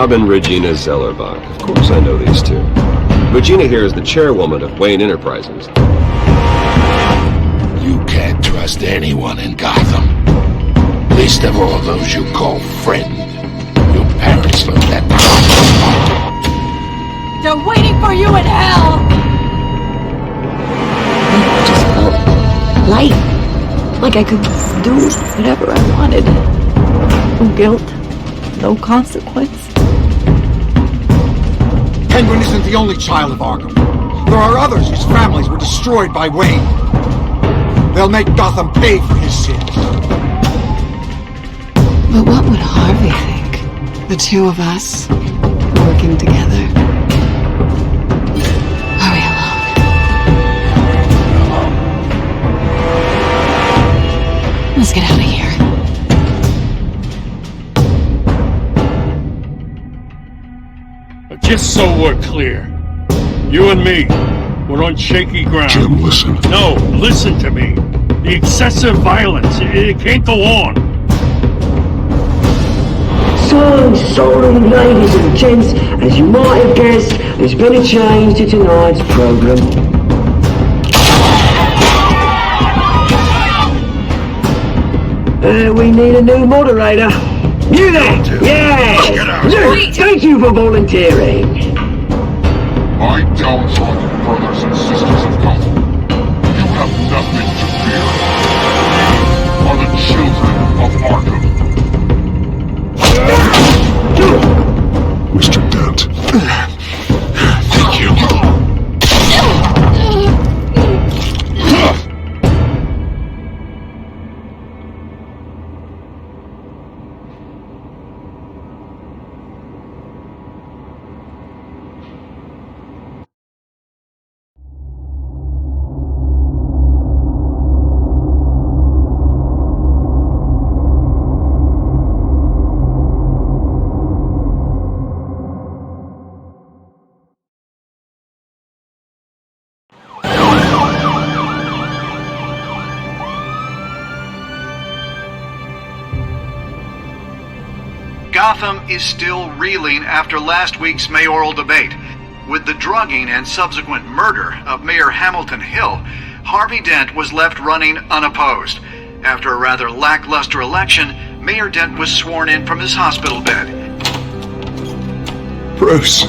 Bob and Regina Zellerbach. Of course I know these two. Regina here is the chairwoman of Wayne Enterprises. You can't trust anyone in Gotham. Least of all those you call friend. Your parents looked at me. They're waiting for you in hell! I just felt light. Like I could do whatever I wanted. No guilt. No consequence. Penguin isn't the only child of Arkham. There are others whose families were destroyed by Wayne. They'll make Gotham pay for his sins. But what would Harvey think? The two of us working together. Hurry along. Let's get out of here. Just so we're clear, you and me, we're on shaky ground. Jim, listen. No, listen to me. The excessive violence, it can't go on. So, ladies and gents, as you might have guessed, there's been a change to tonight's program. We need a new moderator. You there! Yeah! Thank you for volunteering. My downtrodden brothers and sisters of Gotham, you have nothing to fear. Are the children of Arkham. Mr. Dent. Thank you. Gotham is still reeling after last week's mayoral debate. With the drugging and subsequent murder of Mayor Hamilton Hill, Harvey Dent was left running unopposed. After a rather lackluster election, Mayor Dent was sworn in from his hospital bed. Bruce,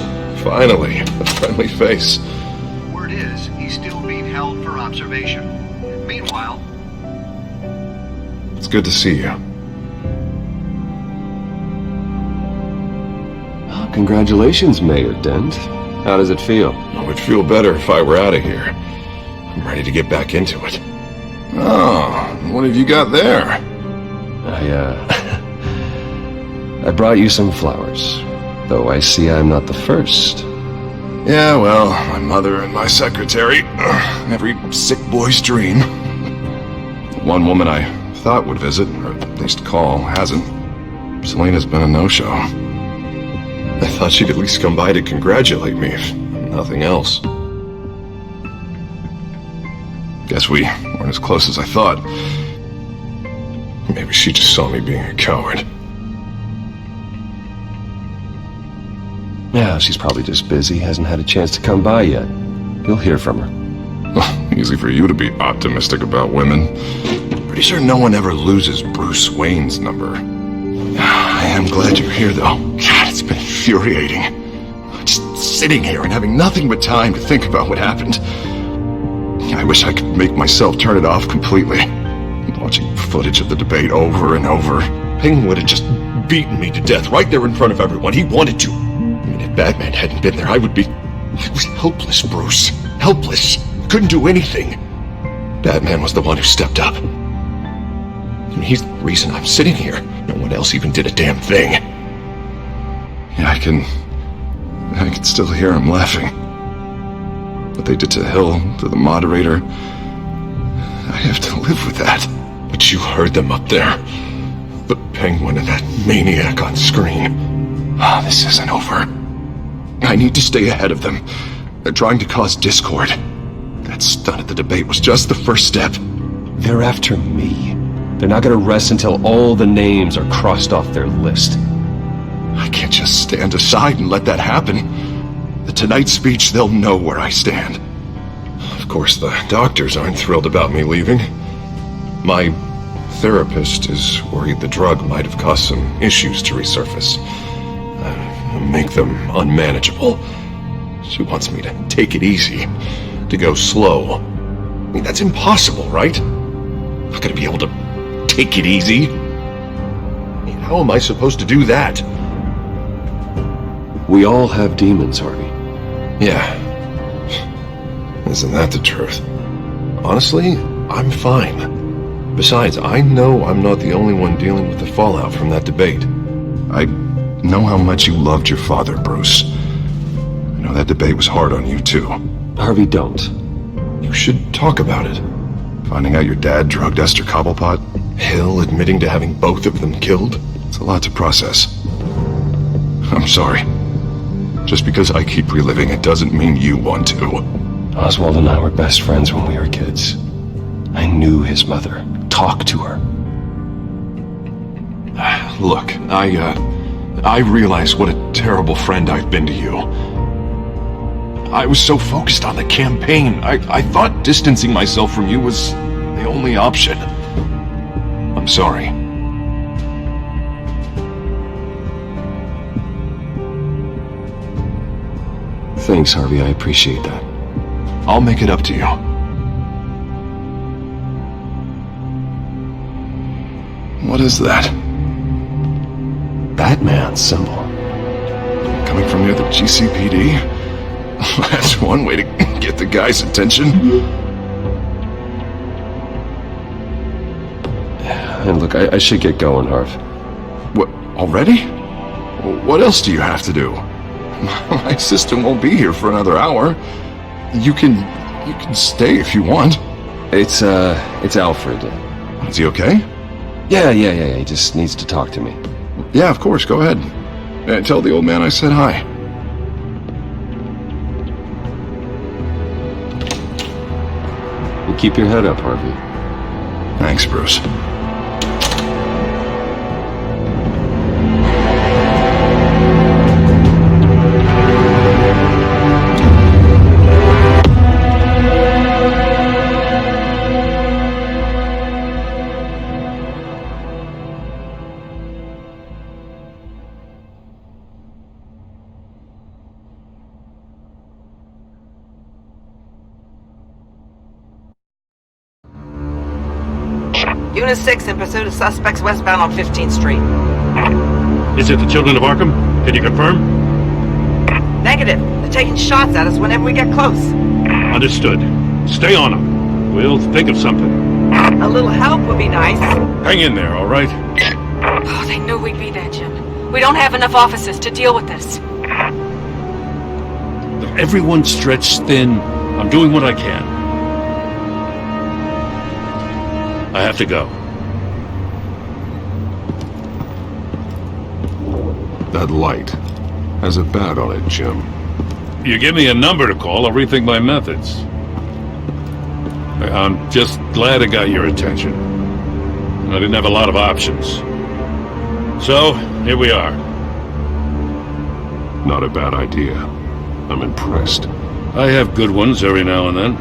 finally, a friendly face. Word is, he's still being held for observation. Meanwhile... It's good to see you. Congratulations, Mayor Dent. How does it feel? It would feel better if I were out of here. I'm ready to get back into it. Oh, what have you got there? I brought you some flowers. Though I see I'm not the first. Yeah, well, my mother and my secretary. Every sick boy's dream. One woman I thought would visit, or at least call, hasn't. Selena's been a no-show. I thought she'd at least come by to congratulate me, if nothing else. Guess we weren't as close as I thought. Maybe she just saw me being a coward. Yeah, she's probably just busy, hasn't had a chance to come by yet. You'll hear from her. Well, easy for you to be optimistic about women. Pretty sure no one ever loses Bruce Wayne's number. I am glad you're here, though. God, it's been infuriating. Just sitting here and having nothing but time to think about what happened. I wish I could make myself turn it off completely. Watching footage of the debate over and over. Penguin would have just beaten me to death right there in front of everyone. He wanted to. I mean, if Batman hadn't been there, I would be... I was helpless, Bruce. Helpless. Couldn't do anything. Batman was the one who stepped up. And he's the reason I'm sitting here. No one else even did a damn thing. Yeah, I can still hear him laughing. What they did to Hill, to the moderator, I have to live with that. But you heard them up there. The Penguin and that maniac on screen. Ah, this isn't over. I need to stay ahead of them. They're trying to cause discord. That stunt at the debate was just the first step. They're after me. They're not gonna rest until all the names are crossed off their list. I can't just stand aside and let that happen. The Tonight speech, they'll know where I stand. Of course, the doctors aren't thrilled about me leaving. My therapist is worried the drug might have caused some issues to resurface. Make them unmanageable. She wants me to take it easy, to go slow. I mean, that's impossible, right? I'm not gonna be able to take it easy. I mean, how am I supposed to do that? We all have demons, Harvey. Yeah. Isn't that the truth? Honestly, I'm fine. Besides, I know I'm not the only one dealing with the fallout from that debate. I know how much you loved your father, Bruce. I know that debate was hard on you, too. Harvey, don't. You should talk about it. Finding out your dad drugged Esther Cobblepot, Hill admitting to having both of them killed. It's a lot to process. I'm sorry. Just because I keep reliving it doesn't mean you want to. Oswald and I were best friends when we were kids. I knew his mother. Talked to her. Look, I realize what a terrible friend I've been to you. I was so focused on the campaign, I thought distancing myself from you was the only option. I'm sorry. Thanks, Harvey. I appreciate that. I'll make it up to you. What is that? Batman's symbol. Coming from near the GCPD? That's one way to get the guy's attention. And look, I should get going, Harv. What, already? What else do you have to do? My assistant won't be here for another hour. You can stay if you want. It's Alfred. Is he okay? Yeah, he just needs to talk to me. Yeah, of course, go ahead. Tell the old man I said hi. And keep your head up, Harvey. Thanks, Bruce. Unit 6 in pursuit of suspects westbound on 15th Street. Is it the Children of Arkham? Can you confirm? Negative. They're taking shots at us whenever we get close. Understood. Stay on them. We'll think of something. A little help would be nice. Hang in there, all right? Oh, they knew we'd be there, Jim. We don't have enough officers to deal with this. Everyone's stretched thin. I'm doing what I can. I have to go. That light has a bat on it, Jim. You give me a number to call, I'll rethink my methods. I'm just glad it got your attention. I didn't have a lot of options. So, here we are. Not a bad idea. I'm impressed. I have good ones every now and then.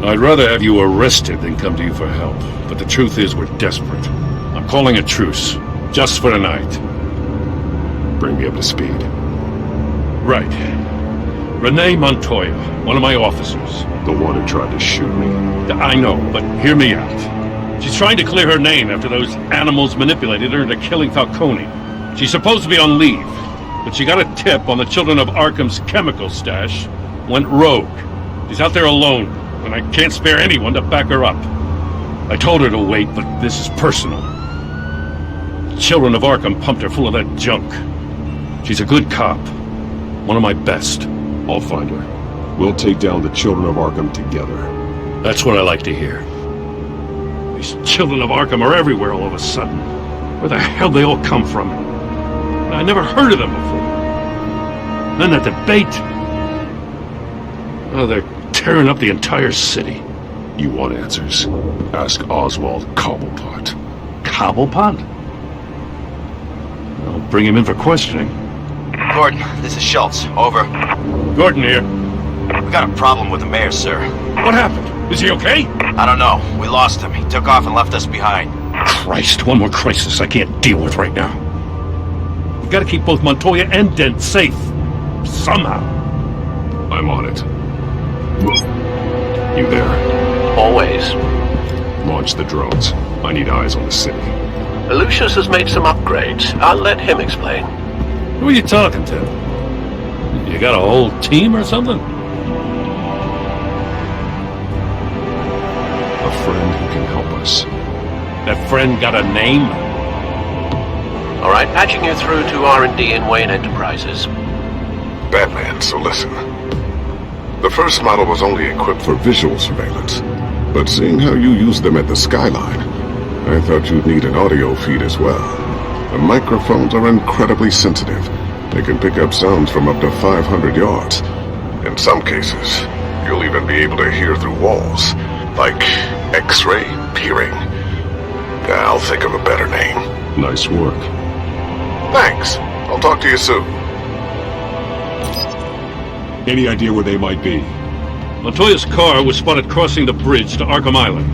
I'd rather have you arrested than come to you for help. But the truth is, we're desperate. I'm calling a truce. Just for tonight. Bring me up to speed. Right. Renee Montoya, one of my officers. The one who tried to shoot me. I know, but hear me out. She's trying to clear her name after those animals manipulated her into killing Falcone. She's supposed to be on leave, but she got a tip on the Children of Arkham's chemical stash, went rogue. She's out there alone, and I can't spare anyone to back her up. I told her to wait, but this is personal. The Children of Arkham pumped her full of that junk. She's a good cop. One of my best. I'll find her. We'll take down the Children of Arkham together. That's what I like to hear. These Children of Arkham are everywhere all of a sudden. Where the hell they all come from? I never heard of them before. Then that debate. Oh, they're tearing up the entire city. You want answers? Ask Oswald Cobblepot. Cobblepot? I'll bring him in for questioning. Gordon, this is Schultz. Over. Gordon here. We got a problem with the mayor, sir. What happened? Is he okay? I don't know. We lost him. He took off and left us behind. Christ, one more crisis I can't deal with right now. We gotta keep both Montoya and Dent safe. Somehow. I'm on it. You there? Always. Launch the drones. I need eyes on the city. Lucius has made some upgrades. I'll let him explain. Who are you talking to? You got a whole team or something? A friend who can help us. That friend got a name? All right, patching you through to R&D in Wayne Enterprises. Batman, so listen. The first model was only equipped for visual surveillance. But seeing how you use them at the skyline, I thought you'd need an audio feed as well. The microphones are incredibly sensitive. They can pick up sounds from up to 500 yards. In some cases, you'll even be able to hear through walls. Like X-ray peering. I'll think of a better name. Nice work. Thanks. I'll talk to you soon. Any idea where they might be? Montoya's car was spotted crossing the bridge to Arkham Island.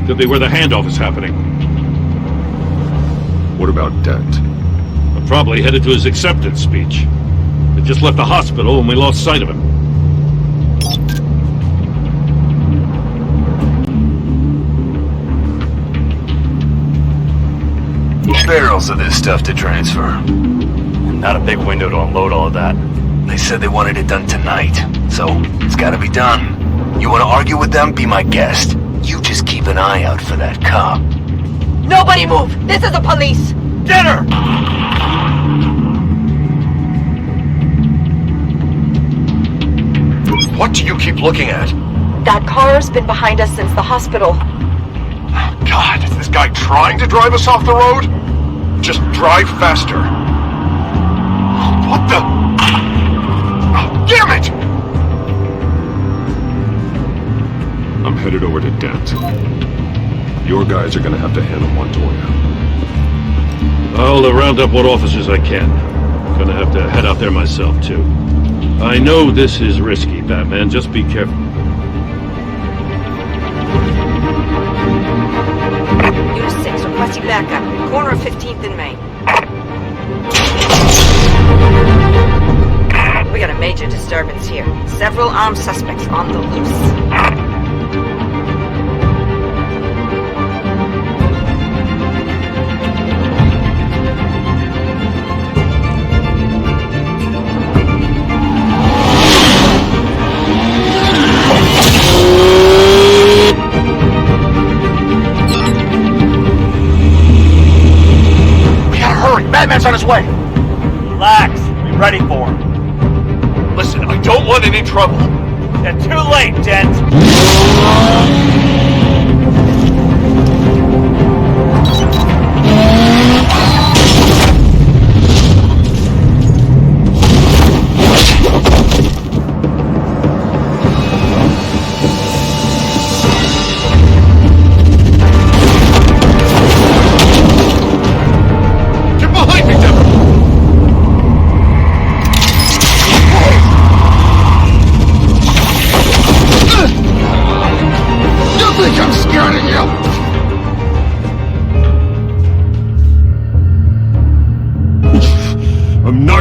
Could be where the handoff is happening. What about Dent? Probably headed to his acceptance speech. He just left the hospital and we lost sight of him. Barrels of this stuff to transfer. Not a big window to unload all of that. They said they wanted it done tonight, so it's gotta be done. You wanna argue with them? Be my guest. You just keep an eye out for that cop. Nobody move! This is the police! Get her! What do you keep looking at? That car's been behind us since the hospital. God, is this guy trying to drive us off the road? Just drive faster. What the? Oh, damn it! I'm headed over to Dent. Your guys are gonna have to handle Montoya. I'll round up what officers I can. Gonna have to head out there myself, too. I know this is risky, Batman. Just be careful. Unit 6, requesting backup. Corner of 15th and Main. We got a major disturbance here. Several armed suspects on the loose. Batman's on his way! Relax. Be ready for him. Listen, I don't want any trouble. You're too late, Dent.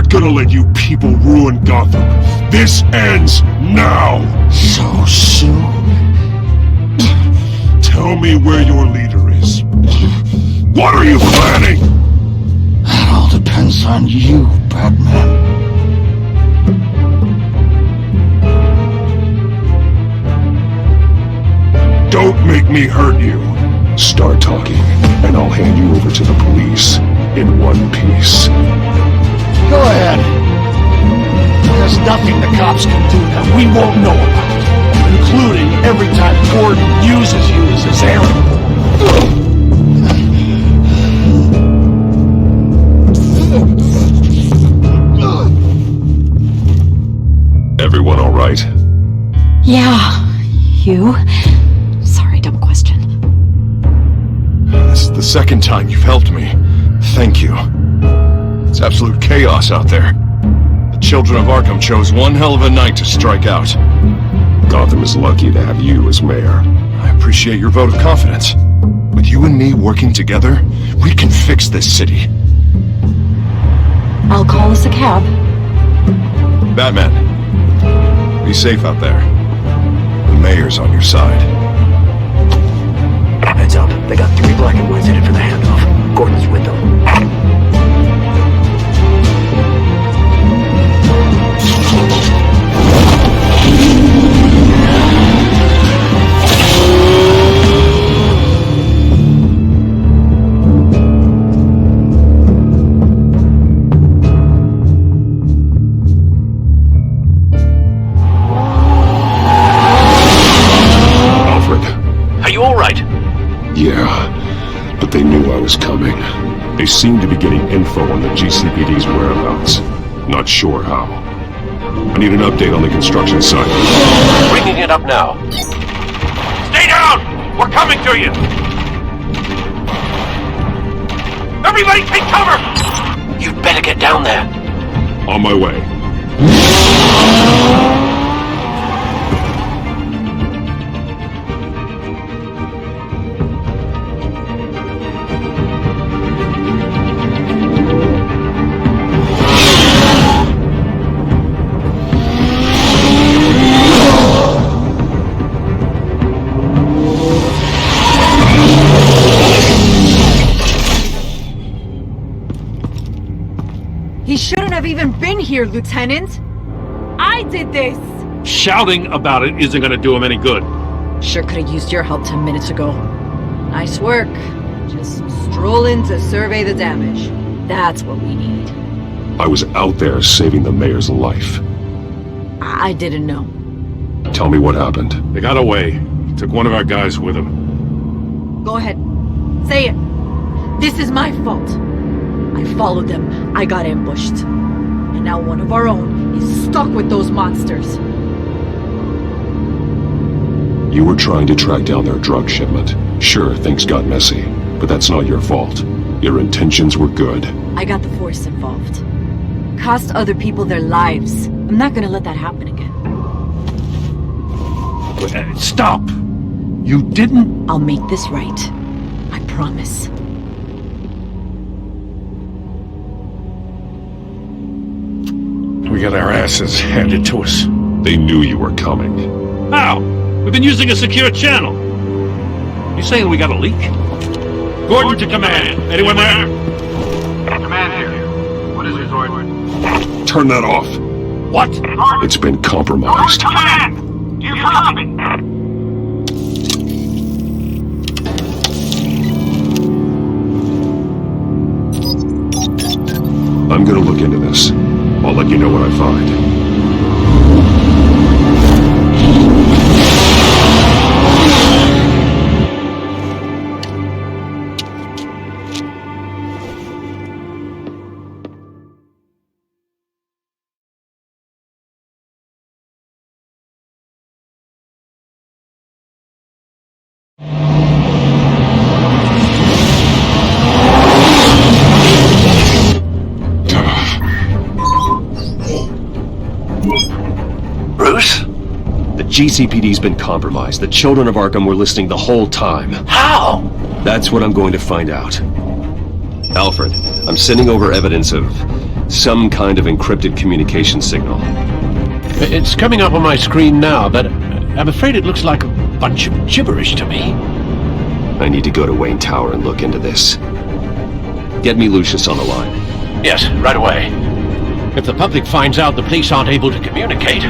Gonna let you people ruin Gotham. This ends now. So soon? Tell me where your leader is. What are you planning? That all depends on you, Batman. Don't make me hurt you. Start talking, and I'll hand you over to the police in one piece. Go ahead. There's nothing the cops can do that we won't know about, including every time Gordon uses you as his errand boy. Everyone all right? Yeah. You? Sorry, dumb question. This is the second time you've helped me. Thank you. It's absolute chaos out there. The children of Arkham chose one hell of a night to strike out. Gotham is lucky to have you as mayor. I appreciate your vote of confidence. With you and me working together, we can fix this city. I'll call us a cab. Batman, be safe out there. The mayor's on your side. Heads up, they got 3 black and whites headed for the handoff. Gordon's with them. Yeah, but they knew I was coming. They seem to be getting info on the GCPD's whereabouts. Not sure how. I need an update on the construction site. Bringing it up now. Stay down! We're coming to you! Everybody take cover! You'd better get down there. On my way. He shouldn't have even been here, Lieutenant! I did this! Shouting about it isn't gonna do him any good. Sure could have used your help 10 minutes ago. Nice work. Just stroll in to survey the damage. That's what we need. I was out there saving the mayor's life. I didn't know. Tell me what happened. They got away. Took one of our guys with them. Go ahead. Say it. This is my fault. I followed them. I got ambushed. And now one of our own is stuck with those monsters. You were trying to track down their drug shipment. Sure, things got messy, but that's not your fault. Your intentions were good. I got the Force involved. Cost other people their lives. I'm not gonna let that happen again. Stop! You didn't... I'll make this right. I promise. We got our asses handed to us. They knew you were coming. How? We've been using a secure channel. You saying we got a leak? Gordon to command. Anyone there? Command here. What is your order? Turn that off. What? It's been compromised. Command! You copy! I'm gonna look into this. I'll let you know what I find. Bruce? The GCPD's been compromised. The children of Arkham were listening the whole time. How? That's what I'm going to find out. Alfred, I'm sending over evidence of some kind of encrypted communication signal. It's coming up on my screen now, but I'm afraid it looks like a bunch of gibberish to me. I need to go to Wayne Tower and look into this. Get me Lucius on the line. Yes, right away. If the public finds out the police aren't able to communicate...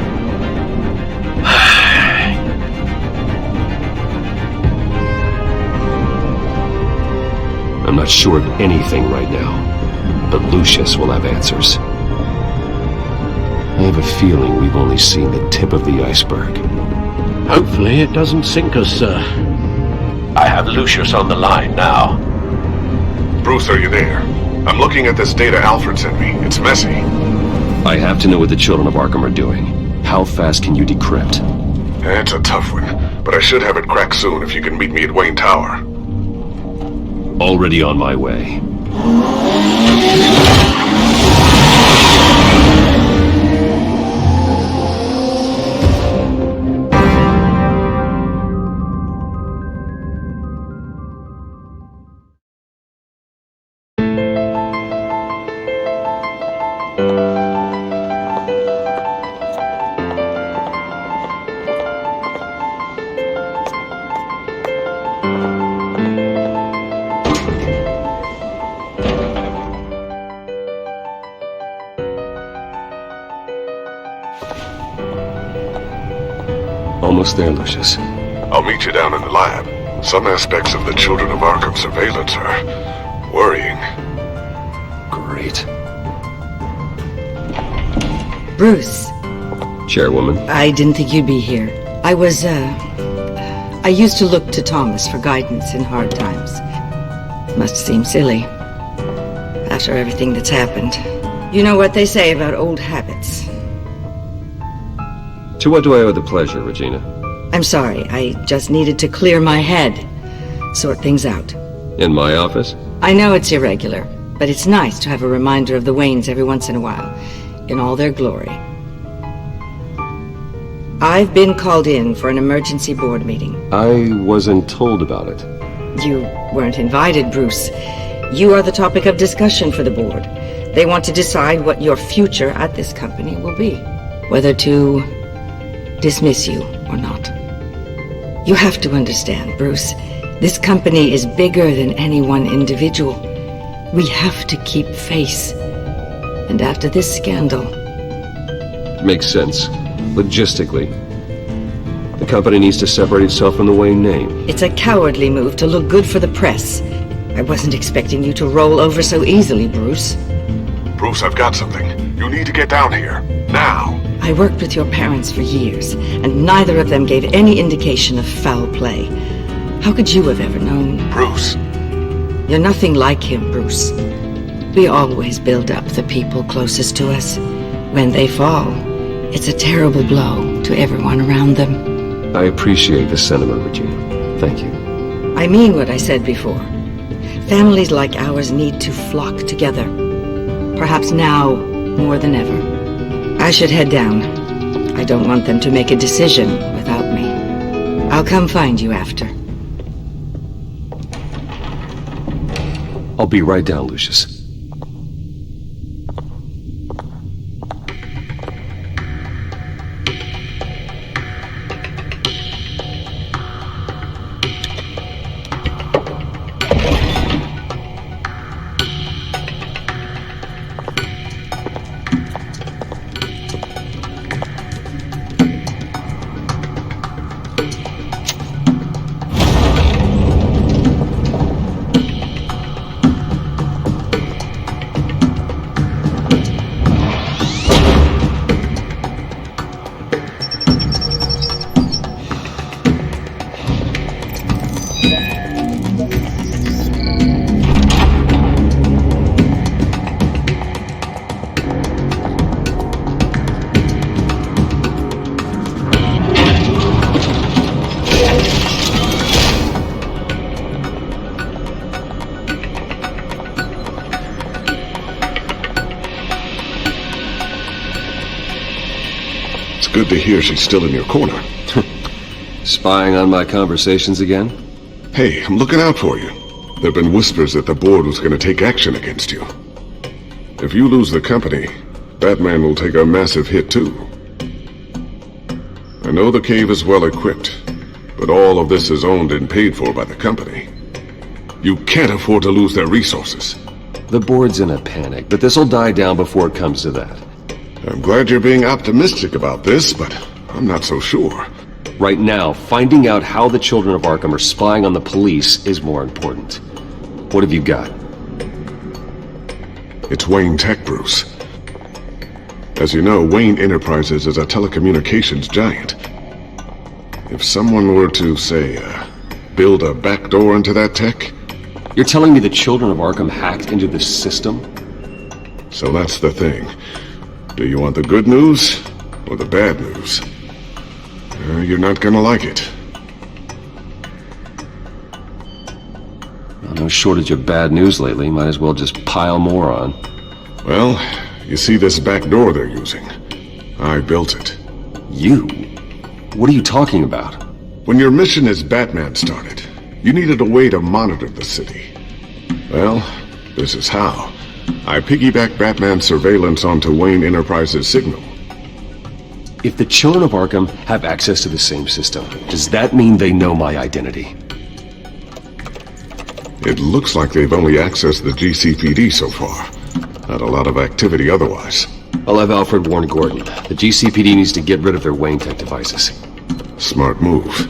I'm not sure of anything right now, but Lucius will have answers. I have a feeling we've only seen the tip of the iceberg. Hopefully it doesn't sink us, sir. I have Lucius on the line now. Bruce, are you there? I'm looking at this data Alfred sent me. It's messy. I have to know what the children of Arkham are doing. How fast can you decrypt? It's a tough one, but I should have it cracked soon if you can meet me at Wayne Tower. Already on my way. Almost there, Lucius. I'll meet you down in the lab. Some aspects of the Children of Arkham surveillance are worrying. Great. Bruce, Chairwoman. I didn't think you'd be here. I used to look to Thomas for guidance in hard times. Must seem silly. After everything that's happened. You know what they say about old habits. To what do I owe the pleasure, Regina? I'm sorry, I just needed to clear my head. Sort things out. In my office? I know it's irregular, but it's nice to have a reminder of the Waynes every once in a while, in all their glory. I've been called in for an emergency board meeting. I wasn't told about it. You weren't invited, Bruce. You are the topic of discussion for the board. They want to decide what your future at this company will be. Whether to dismiss you or not. You have to understand, Bruce. This company is bigger than any one individual. We have to keep face. And after this scandal... Makes sense. Logistically. The company needs to separate itself from the Wayne name. It's a cowardly move to look good for the press. I wasn't expecting you to roll over so easily, Bruce. Bruce, I've got something. You need to get down here. Now. I worked with your parents for years, and neither of them gave any indication of foul play. How could you have ever known? Bruce. You're nothing like him, Bruce. We always build up the people closest to us. When they fall, it's a terrible blow to everyone around them. I appreciate the sentiment, Regina. Thank you. I mean what I said before. Families like ours need to flock together. Perhaps now more than ever. I should head down. I don't want them to make a decision without me. I'll come find you after. I'll be right down, Lucius. Good to hear she's still in your corner. Spying on my conversations again? Hey, I'm looking out for you. There have been whispers that the board was going to take action against you. If you lose the company, Batman will take a massive hit too. I know the cave is well equipped, but all of this is owned and paid for by the company. You can't afford to lose their resources. The board's in a panic, but this'll die down before it comes to that. I'm glad you're being optimistic about this, but I'm not so sure. Right now, finding out how the Children of Arkham are spying on the police is more important. What have you got? It's Wayne Tech, Bruce. As you know, Wayne Enterprises is a telecommunications giant. If someone were to, say, build a backdoor into that tech... You're telling me the Children of Arkham hacked into this system? So that's the thing. Do you want the good news or the bad news? You're not gonna like it. Well, no shortage of bad news lately. Might as well just pile more on. Well, you see this back door they're using? I built it. You? What are you talking about? When your mission as Batman started, you needed a way to monitor the city. Well, this is how. I piggybacked Batman's surveillance onto Wayne Enterprises' signal. If the Children of Arkham have access to the same system, does that mean they know my identity? It looks like they've only accessed the GCPD so far. Not a lot of activity otherwise. I'll have Alfred warn Gordon. The GCPD needs to get rid of their Wayne Tech devices. Smart move.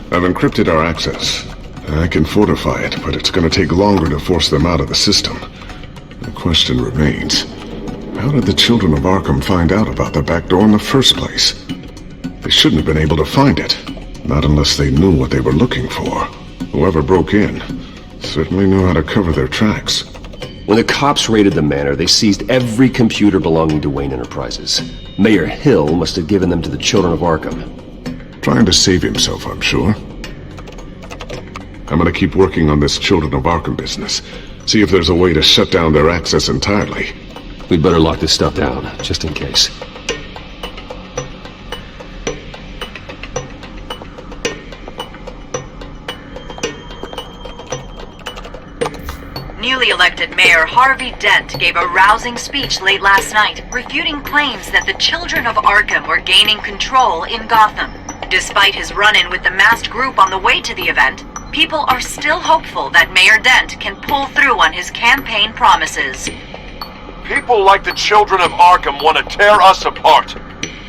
I've encrypted our access. I can fortify it, but it's going to take longer to force them out of the system. The question remains, how did the children of Arkham find out about the back door in the first place? They shouldn't have been able to find it, not unless they knew what they were looking for. Whoever broke in certainly knew how to cover their tracks. When the cops raided the manor, they seized every computer belonging to Wayne Enterprises. Mayor Hill must have given them to the children of Arkham. Trying to save himself, I'm sure. I'm gonna keep working on this Children of Arkham business. See if there's a way to shut down their access entirely. We'd better lock this stuff down, just in case. Newly elected Mayor Harvey Dent gave a rousing speech late last night, refuting claims that the children of Arkham were gaining control in Gotham. Despite his run-in with the masked group on the way to the event, people are still hopeful that Mayor Dent can pull through on his campaign promises. People like the children of Arkham want to tear us apart.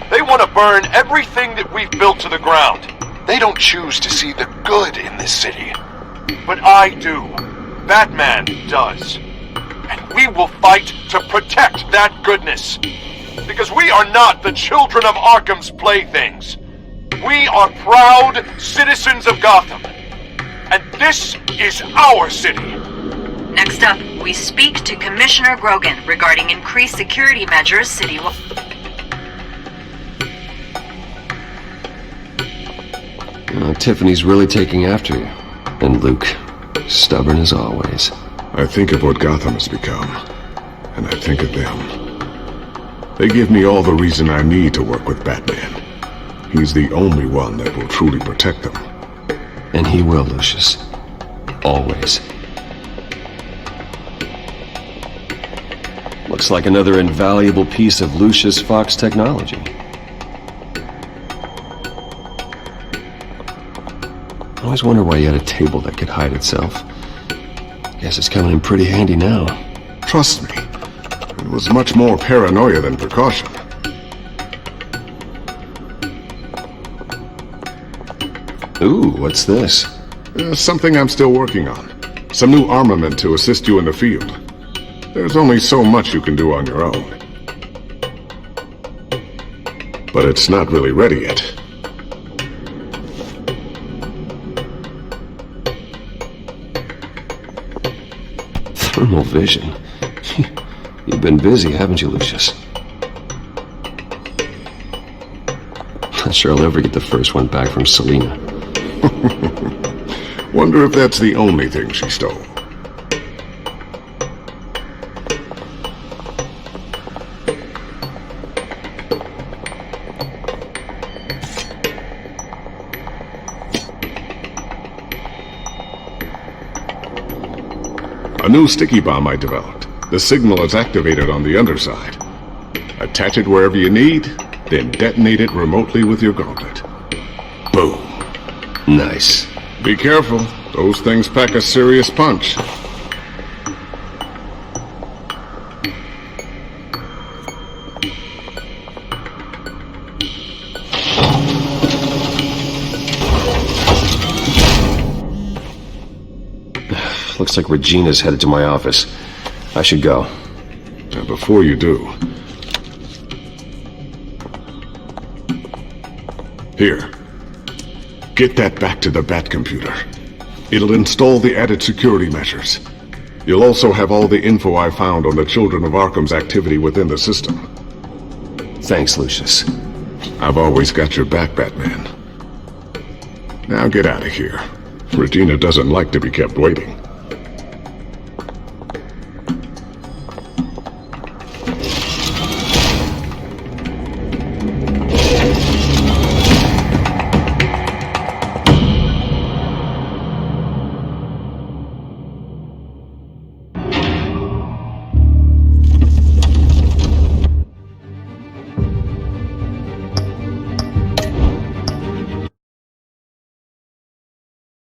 They want to burn everything that we've built to the ground. They don't choose to see the good in this city. But I do. Batman does. And we will fight to protect that goodness. Because we are not the children of Arkham's playthings. We are proud citizens of Gotham. And this is our city. Next up, we speak to Commissioner Grogan regarding increased security measures citywide. Tiffany's really taking after you. And Luke, stubborn as always. I think of what Gotham has become, and I think of them. They give me all the reason I need to work with Batman. He's the only one that will truly protect them. And he will, Lucius. Always. Looks like another invaluable piece of Lucius Fox technology. I always wonder why you had a table that could hide itself. Guess it's coming in pretty handy now. Trust me, it was much more paranoia than precaution. Ooh, what's this? Something I'm still working on. Some new armament to assist you in the field. There's only so much you can do on your own. But it's not really ready yet. Thermal vision. You've been busy, haven't you, Lucius? Not sure I'll ever get the first one back from Selina. Wonder if that's the only thing she stole. A new sticky bomb I developed. The signal is activated on the underside. Attach it wherever you need, then detonate it remotely with your gauntlet. Boom. Nice. Be careful. Those things pack a serious punch. Looks like Regina's headed to my office. I should go. Now, before you do... Here. Get that back to the Bat computer. It'll install the added security measures. You'll also have all the info I found on the Children of Arkham's activity within the system. Thanks, Lucius. I've always got your back, Batman. Now get out of here. Regina doesn't like to be kept waiting.